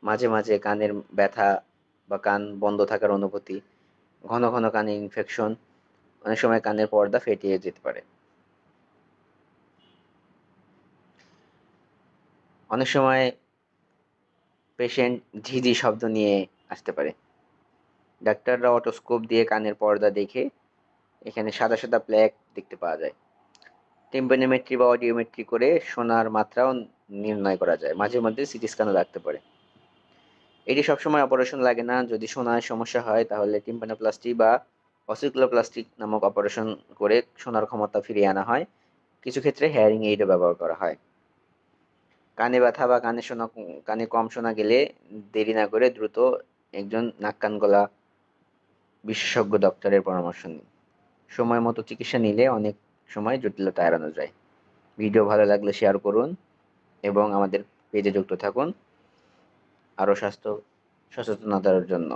মাঝে মাঝে কানের ব্যথা বা কান বন্ধ থাকার অনুভূতি, ঘন ঘন কানে ইনফেকশন, অনেক সময় কানের পর্দা ফেটে যেতে পারে। অনেক সময় পেশেন্ট ঝিঝি শব্দ নিয়ে আসতে পারে। ডাক্তাররা অটোস্কোপ দিয়ে কানের পর্দা দেখে এখানে সাদা সাদা প্লেক দেখতে পাওয়া যায়। টিম্পানিমেট্রি বা অডিওমেট্রি করে শোনার মাত্রাও নির্ণয় করা যায়। মাঝে মধ্যে সিটি স্ক্যানও লাগতে পারে। এটি সবসময় অপারেশন লাগে না। যদি শোনার সমস্যা হয় তাহলে টিম্পানোপ্লাস্টি বা অসিকুলোপ্লাস্টি নামক অপারেশন করে শোনার ক্ষমতা ফিরিয়ে আনা হয়। কিছু ক্ষেত্রে হেয়ারিং এইডও ব্যবহার করা হয়। কানে ব্যথা বা কানে কম শোনা গেলে দেরি না করে দ্রুত একজন নাক কান গলা বিশেষজ্ঞ ডক্টরের পরামর্শ নিন। সময় মতো চিকিৎসা নিলে অনেক সময় জটিলতা এড়ানো যায়। ভিডিও ভালো লাগলে শেয়ার করুন এবং আমাদের পেজে যুক্ত থাকুন আরও স্বাস্থ্য সচেতনতার জন্য।